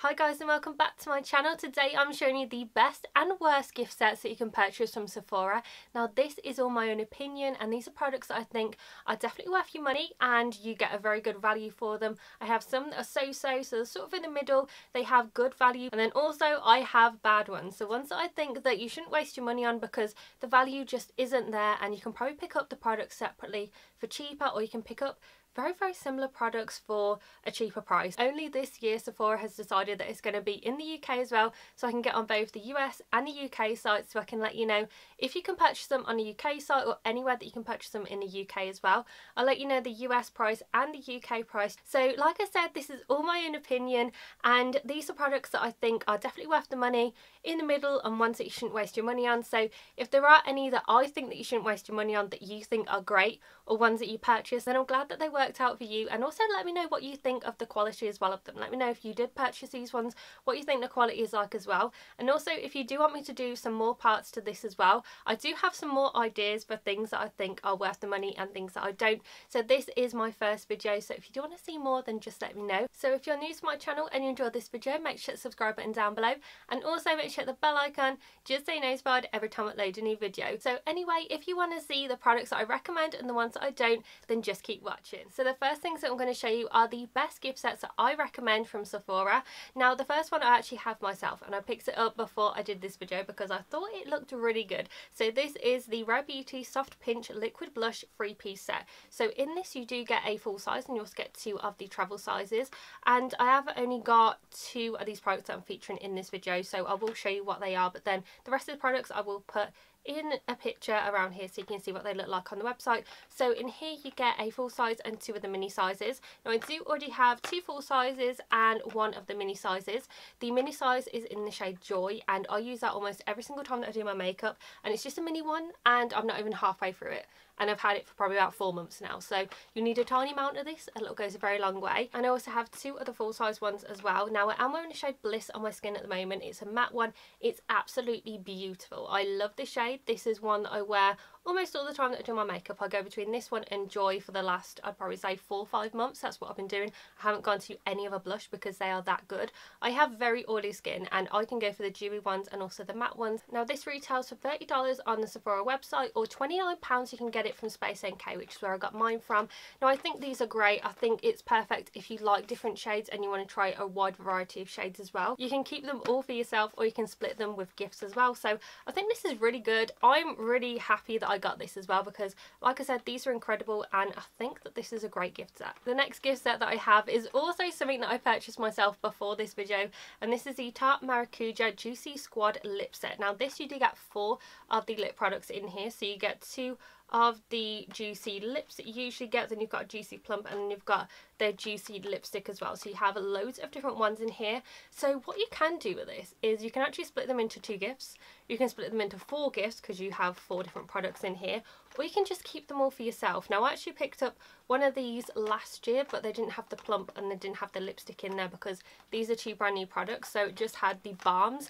Hi guys and welcome back to my channel. Today I'm showing you the best and worst gift sets that you can purchase from Sephora. Now this is all my own opinion and these are products that I think are definitely worth your money and you get a very good value for them. I have some that are so they're sort of in the middle, they have good value, and then also I have bad ones. So ones that I think that you shouldn't waste your money on because the value just isn't there, and you can probably pick up the products separately for cheaper, or you can pick up very similar products for a cheaper price. Only this year Sephora has decided that it's going to be in the UK as well, so I can get on both the US and the UK sites, so I can let you know if you can purchase them on the UK site or anywhere that you can purchase them in the UK as well. I'll let you know the US price and the UK price. So like I said, this is all my own opinion and these are products that I think are definitely worth the money, in the middle, and ones that you shouldn't waste your money on. So if there are any that I think that you shouldn't waste your money on that you think are great, or ones that you purchase, then I'm glad that they worked out for you. And also let me know what you think of the quality as well of them. Let me know if you did purchase these ones, what you think the quality is like as well. And also if you do want me to do some more parts to this as well, I do have some more ideas for things that I think are worth the money and things that I don't. So this is my first video, so if you do want to see more, then just let me know. So if you're new to my channel and you enjoyed this video, make sure to hit the subscribe button down below, and also make sure to hit the bell icon just so you're notified every time I upload a new video. So anyway, if you want to see the products that I recommend and the ones that I don't, then just keep watching. So the first things that I'm going to show you are the best gift sets that I recommend from Sephora. Now the first one I actually have myself, and I picked it up before I did this video because I thought it looked really good. So this is the Rare Beauty Soft Pinch Liquid Blush 3-piece set. So in this you do get a full size and you also get 2 of the travel sizes, and I have only got 2 of these products that I'm featuring in this video, so I will show you what they are, but then the rest of the products I will put in a picture around here so you can see what they look like on the website. So in here you get a full size and 2 of the mini sizes. Now I do already have 2 full sizes and 1 of the mini sizes. The mini size is in the shade Joy, and I use that almost every single time that I do my makeup, and it's just a mini one and I'm not even halfway through it, and I've had it for probably about 4 months now. So you need a tiny amount of this, a little goes a very long way. And I also have 2 other full size ones as well. Now I am wearing the shade Bliss on my skin at the moment. It's a matte one. It's absolutely beautiful. I love this shade. This is one that I wear almost all the time that I do my makeup. I go between this one and Joy for the last, I'd probably say 4 or 5 months. That's what I've been doing. I haven't gone to any other blush because they are that good. I have very oily skin and I can go for the dewy ones and also the matte ones. Now this retails for $30 on the Sephora website, or £29 you can get it from Space NK, which is where I got mine from. Now I think these are great. I think it's perfect if you like different shades and you want to try a wide variety of shades as well. You can keep them all for yourself or you can split them with gifts as well. So I think this is really good. I'm really happy that I got this as well because like I said, these are incredible and I think that this is a great gift set. The next gift set that I have is also something that I purchased myself before this video, and this is the Tarte Maracuja Juicy Squad Lip Set. Now this you do get 4 of the lip products in here, so you get 2 of the juicy lips that you usually get, then you've got a juicy plump, and then you've got the juicy lipstick as well. So you have loads of different ones in here. So what you can do with this is you can actually split them into 2 gifts. You can split them into 4 gifts because you have 4 different products in here, or you can just keep them all for yourself. Now I actually picked up one of these last year, but they didn't have the plump and they didn't have the lipstick in there because these are 2 brand new products. So it just had the balms.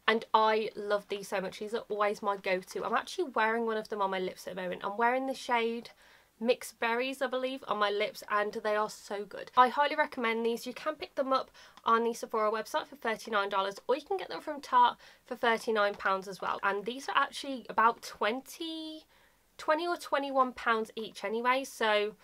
And I love these so much. These are always my go-to. I'm actually wearing one of them on my lips at the moment. I'm wearing the shade Mixed Berries, I believe, on my lips, and they are so good. I highly recommend these. You can pick them up on the Sephora website for $39, or you can get them from Tarte for £39 as well. And these are actually about 20 or £21 each anyway, so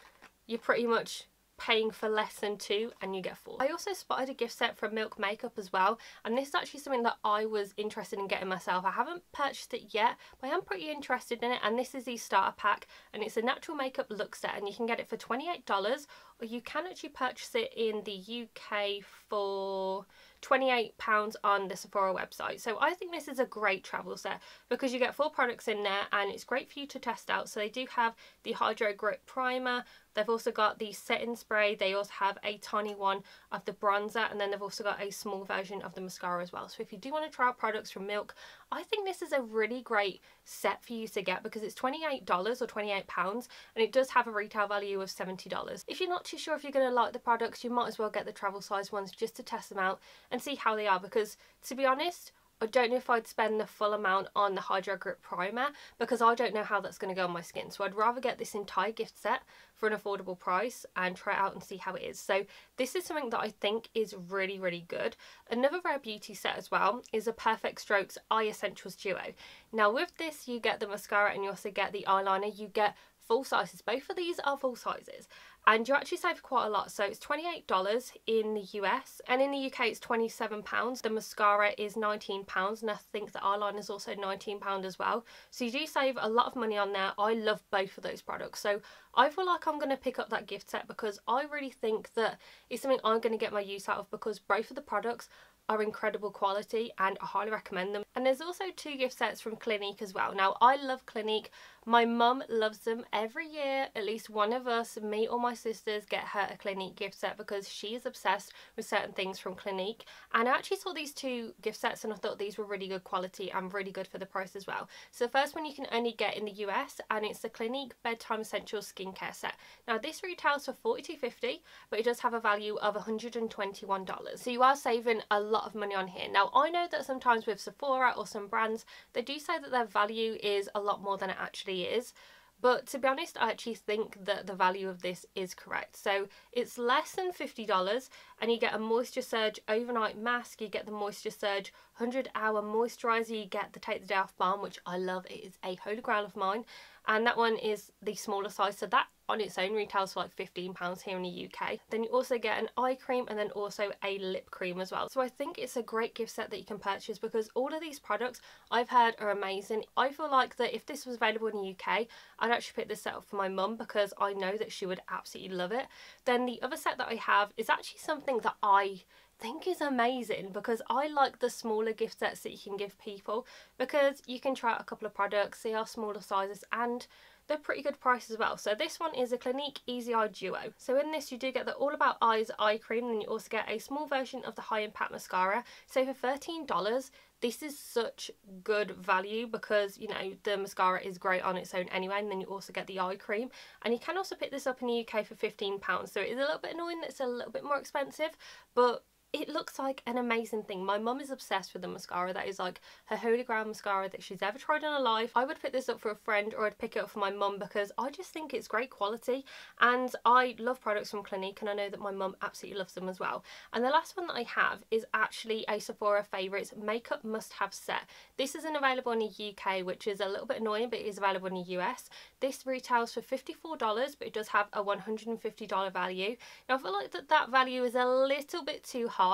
you're pretty much paying for less than 2 and you get 4. I also spotted a gift set from Milk Makeup as well, and this is actually something that I was interested in getting myself. I haven't purchased it yet, but I am pretty interested in it, and this is the starter pack, and it's a natural makeup look set, and you can get it for $28, or you can actually purchase it in the UK for £28 on the Sephora website. So I think this is a great travel set because you get 4 products in there and it's great for you to test out. So they do have the Hydro Grip Primer, they've also got the setting spray, they also have a tiny one of the bronzer, and then they've also got a small version of the mascara as well. So if you do want to try out products from Milk, I think this is a really great set for you to get because it's $28 or £28 and it does have a retail value of $70. If you're not too sure if you're going to like the products, you might as well get the travel size ones just to test them out and see how they are, because to be honest, I don't know if I'd spend the full amount on the Hydro Grip Primer because I don't know how that's going to go on my skin. So I'd rather get this entire gift set for an affordable price and try it out and see how it is. So this is something that I think is really, really good. Another Rare Beauty set as well is a Perfect Strokes Eye Essentials Duo. Now with this you get the mascara and you also get the eyeliner. You get full sizes. Both of these are full sizes and you actually save quite a lot. So it's $28 in the US and in the UK it's £27. The mascara is £19 and I think the eyeliner is also £19 as well. So you do save a lot of money on there. I love both of those products. So I feel like I'm going to pick up that gift set because I really think that it's something I'm going to get my use out of because both of the products are incredible quality and I highly recommend them. And there's also 2 gift sets from Clinique as well. Now I love Clinique. My mum loves them. Every year at least one of us, me or my sisters, get her a Clinique gift set because she is obsessed with certain things from Clinique. And I actually saw these 2 gift sets and I thought these were really good quality and really good for the price as well. So the first one you can only get in the US and it's the Clinique Bedtime Essentials Skincare Set. Now this retails for $42.50 but it does have a value of $121. So you are saving a lot of money on here. Now I know that sometimes with Sephora or some brands they do say that their value is a lot more than it actually is, but to be honest I actually think that the value of this is correct. So it's less than $50 and you get a Moisture Surge Overnight Mask, you get the Moisture Surge 100-hour moisturizer, you get the Take the Day Off Balm, which I love. It is a holy grail of mine, and that one is the smaller size, so that on its own retails for like £15 here in the UK. Then you also get an eye cream and then also a lip cream as well. So I think it's a great gift set that you can purchase because all of these products I've heard are amazing. I feel like that if this was available in the UK, I'd actually pick this set up for my mum because I know that she would absolutely love it. Then the other set that I have is actually something that I think is amazing because I like the smaller gift sets that you can give people because you can try out a couple of products, see our smaller sizes, and they're pretty good price as well. So this one is a Clinique Easy Eye Duo. So in this you do get the All About Eyes eye cream and you also get a small version of the High Impact Mascara. So for $13 this is such good value because, you know, the mascara is great on its own anyway, and then you also get the eye cream. And you can also pick this up in the UK for £15. So it is a little bit annoying that it's a little bit more expensive, but it looks like an amazing thing. My mum is obsessed with the mascara. That is like her holy grail mascara that she's ever tried in her life. I would pick this up for a friend or I'd pick it up for my mum because I just think it's great quality and I love products from Clinique and I know that my mum absolutely loves them as well. And the last one that I have is actually a Sephora Favourites Makeup Must Have Set. This isn't available in the UK, which is a little bit annoying, but it is available in the US. This retails for $54 but it does have a $150 value. Now I feel like that value is a little bit too high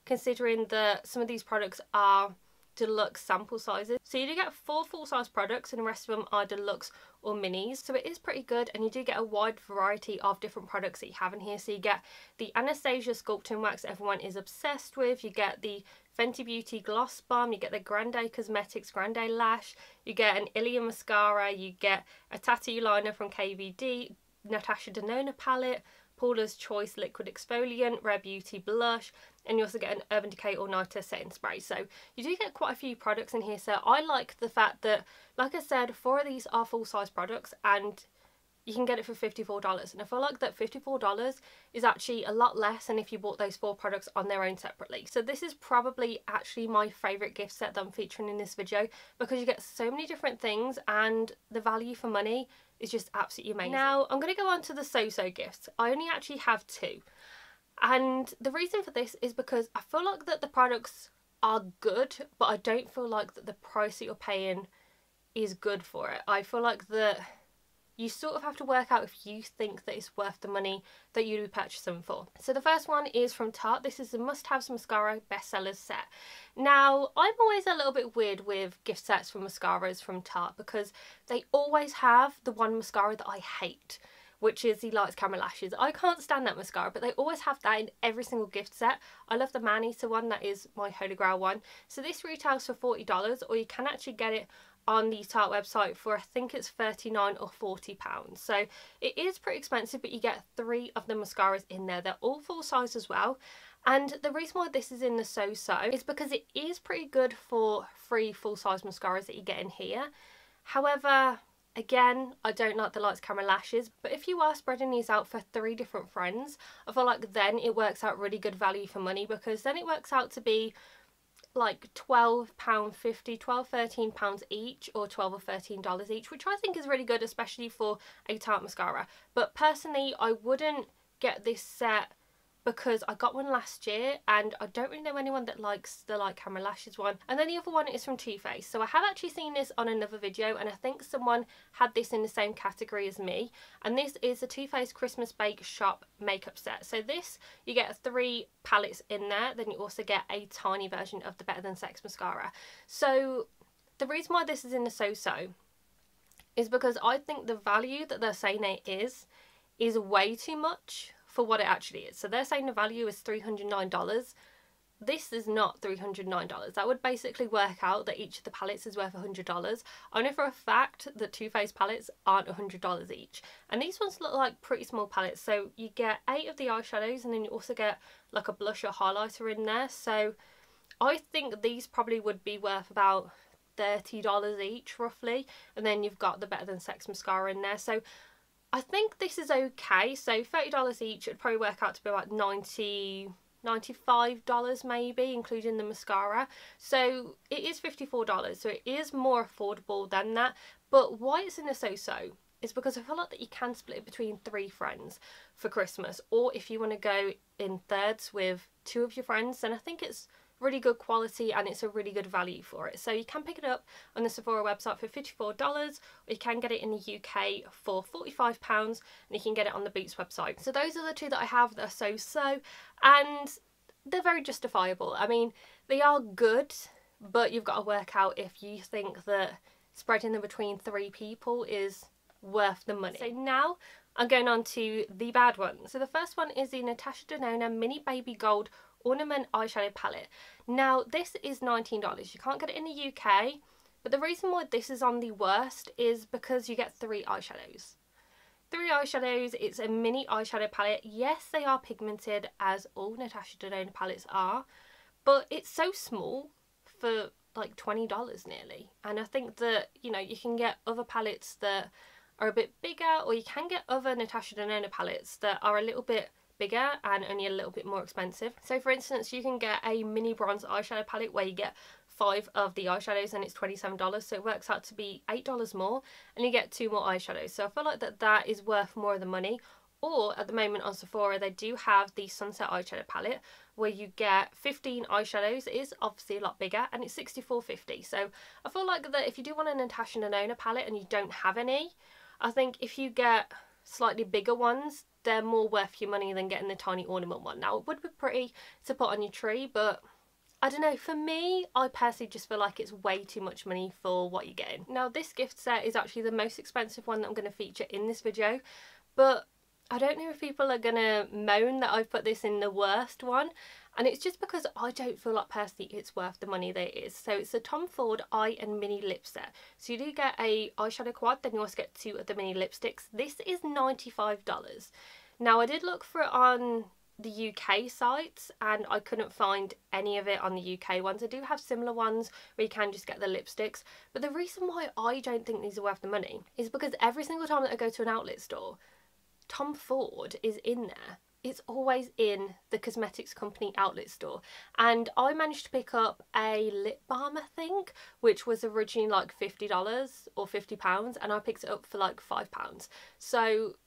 considering that some of these products are deluxe sample sizes. So you do get 4 full-size products and the rest of them are deluxe or minis. So it is pretty good and you do get a wide variety of different products that you have in here. So you get the Anastasia Sculpting Wax everyone is obsessed with, you get the Fenty Beauty Gloss Balm, you get the Grande Cosmetics Grande Lash, you get an Ilia Mascara, you get a Tattoo Liner from KVD, Natasha Denona Palette, Paula's Choice Liquid Exfoliant, Rare Beauty Blush, and you also get an Urban Decay All Nighter Setting Spray. So you do get quite a few products in here. So I like the fact that, like I said, 4 of these are full-size products and you can get it for $54. And I feel like that $54 is actually a lot less than if you bought those 4 products on their own separately. So this is probably actually my favourite gift set that I'm featuring in this video because you get so many different things and the value for money is just absolutely amazing. Now I'm going to go on to the so-so gifts. I only actually have 2. And the reason for this is because I feel like that the products are good, but I don't feel like that the price that you're paying is good for it. I feel like that you sort of have to work out if you think that it's worth the money that you would purchase them for. So the first one is from Tarte. This is the Must Have Mascara Bestsellers set. Now, I'm always a little bit weird with gift sets for mascaras from Tarte because they always have the one mascara that I hate, which is the Lights Camera Lashes. I can't stand that mascara, but they always have that in every single gift set. I love the Man-Eater one, that is my holy grail one. So this retails for $40, or you can actually get it on the Tarte website for, I think it's £39 or £40. So it is pretty expensive, but you get 3 of the mascaras in there. They're all full size as well. And the reason why this is in the so-so is because it is pretty good for 3 full-size mascaras that you get in here. However, again, I don't like the Lights Camera Lashes, but if you are spreading these out for 3 different friends, I feel like then it works out really good value for money because then it works out to be like £12.50, £13 each, or $12 or $13 each, which I think is really good, especially for a Tarte mascara. But personally, I wouldn't get this set because I got one last year and I don't really know anyone that likes the light camera lashes one. And then the other one is from Too Faced. So I have actually seen this on another video, and I think someone had this in the same category as me. And this is the Too Faced Christmas Bake Shop makeup set. So this, you get 3 palettes in there, then you also get a tiny version of the Better Than Sex mascara. So the reason why this is in the so-so is because I think the value that they're saying it is way too much for what it actually is. So they're saying the value is $309. This is not $309. That would basically work out that each of the palettes is worth $100. I know for a fact that Too Faced palettes aren't $100 each. And these ones look like pretty small palettes. So you get 8 of the eyeshadows, and then you also get like a blush or highlighter in there. So I think these probably would be worth about $30 each roughly. And then you've got the Better Than Sex mascara in there. So I think this is okay. So $30 each would probably work out to be about $95 maybe, including the mascara. So it is $54, so it is more affordable than that. But why it's in a so-so is because I feel like that you can split it between 3 friends for Christmas, or if you want to go in thirds with 2 of your friends, then I think it's really good quality and it's a really good value for it. So you can pick it up on the Sephora website for $54, or you can get it in the UK for £45, and you can get it on the Boots website. So those are the 2 that I have that are so-so, and they're very justifiable. I mean, they are good, but you've got to work out if you think that spreading them between 3 people is worth the money. So now I'm going on to the bad ones. So the first one is the Natasha Denona Mini Baby Gold Ornament Eyeshadow Palette. Now this is $19. You can't get it in the UK, but the reason why this is on the worst is because you get 3 eyeshadows. 3 eyeshadows, it's a mini eyeshadow palette. Yes, they are pigmented, as all Natasha Denona palettes are, but it's so small for like $20 nearly. And I think that, you know, you can get other palettes that are a bit bigger, or you can get other Natasha Denona palettes that are a little bit bigger and only a little bit more expensive. So for instance, you can get a mini bronze eyeshadow palette where you get 5 of the eyeshadows and it's $27, so it works out to be $8 more, and you get 2 more eyeshadows. So I feel like that is worth more of the money. Or at the moment on Sephora, they do have the Sunset eyeshadow palette where you get 15 eyeshadows. It is obviously a lot bigger, and it's $64.50. So I feel like that if you do want a Natasha Denona palette and you don't have any, I think if you get slightly bigger ones, they're more worth your money than getting the tiny ornament one. Now it would be pretty to put on your tree, but I don't know, for me, I personally just feel like it's way too much money for what you're getting. Now this gift set is actually the most expensive one that I'm going to feature in this video, but I don't know if people are going to moan that I've put this in the worst one, and it's just because I don't feel like personally it's worth the money that it is. So it's the Tom Ford Eye and Mini Lip Set. So you do get a eyeshadow quad, then you also get 2 of the mini lipsticks. This is $95. Now I did look for it on the UK sites and I couldn't find any of it on the UK ones. I do have similar ones where you can just get the lipsticks, but the reason why I don't think these are worth the money is because every single time that I go to an outlet store, Tom Ford is in there. It's always in the cosmetics company outlet store, and I managed to pick up a lip balm, I think, which was originally like $50 or £50, and I picked it up for like £5. So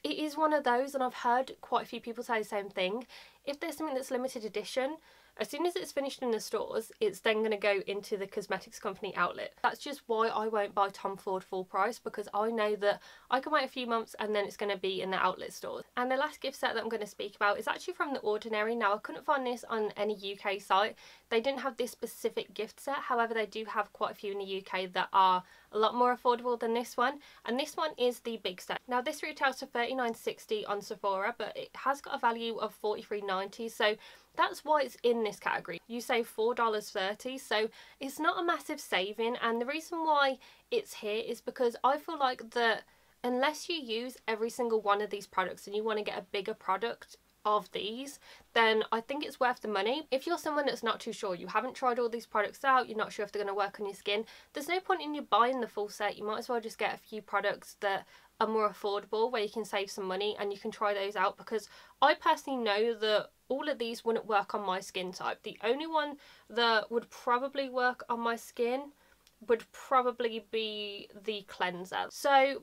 it is one of those, and I've heard quite a few people say the same thing. If there's something that's limited edition, as soon as it's finished in the stores, it's then going to go into the cosmetics company outlet. That's just why I won't buy Tom Ford full price, because I know that I can wait a few months and then it's going to be in the outlet stores. And the last gift set that I'm going to speak about is actually from The Ordinary. Now I couldn't find this on any UK site. They didn't have this specific gift set, however they do have quite a few in the UK that are a lot more affordable than this one, and this one is the big set. Now this retails for $39.60 on Sephora, but it has got a value of $43.90, so that's why it's in this category. You save $4.30, so it's not a massive saving, and the reason why it's here is because I feel like that unless you use every single one of these products and you want to get a bigger product of these, then I think it's worth the money. If you're someone that's not too sure, you haven't tried all these products out, you're not sure if they're going to work on your skin, there's no point in you buying the full set. You might as well just get a few products that are more affordable, where you can save some money and you can try those out, because I personally know that all of these wouldn't work on my skin type. The only one that would probably work on my skin would probably be the cleanser. So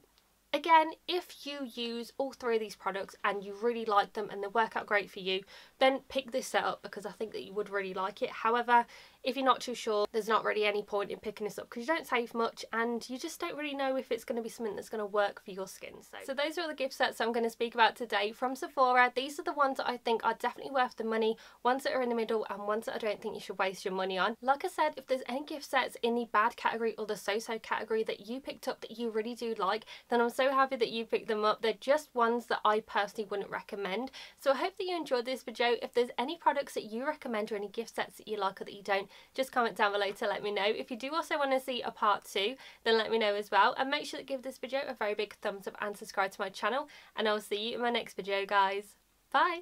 again, if you use all three of these products and you really like them and they work out great for you, then pick this set up, because I think that you would really like it. However, if you're not too sure, there's not really any point in picking this up, because you don't save much and you just don't really know if it's going to be something that's going to work for your skin. So those are all the gift sets I'm going to speak about today from Sephora. These are the ones that I think are definitely worth the money, ones that are in the middle, and ones that I don't think you should waste your money on. Like I said, if there's any gift sets in the bad category or the so-so category that you picked up that you really do like, then I'm so happy that you picked them up. They're just ones that I personally wouldn't recommend. So I hope that you enjoyed this video. If there's any products that you recommend or any gift sets that you like or that you don't, just comment down below to let me know. If you do also want to see a part 2, then let me know as well, and make sure to give this video a very big thumbs up and subscribe to my channel, and I'll see you in my next video, guys. Bye.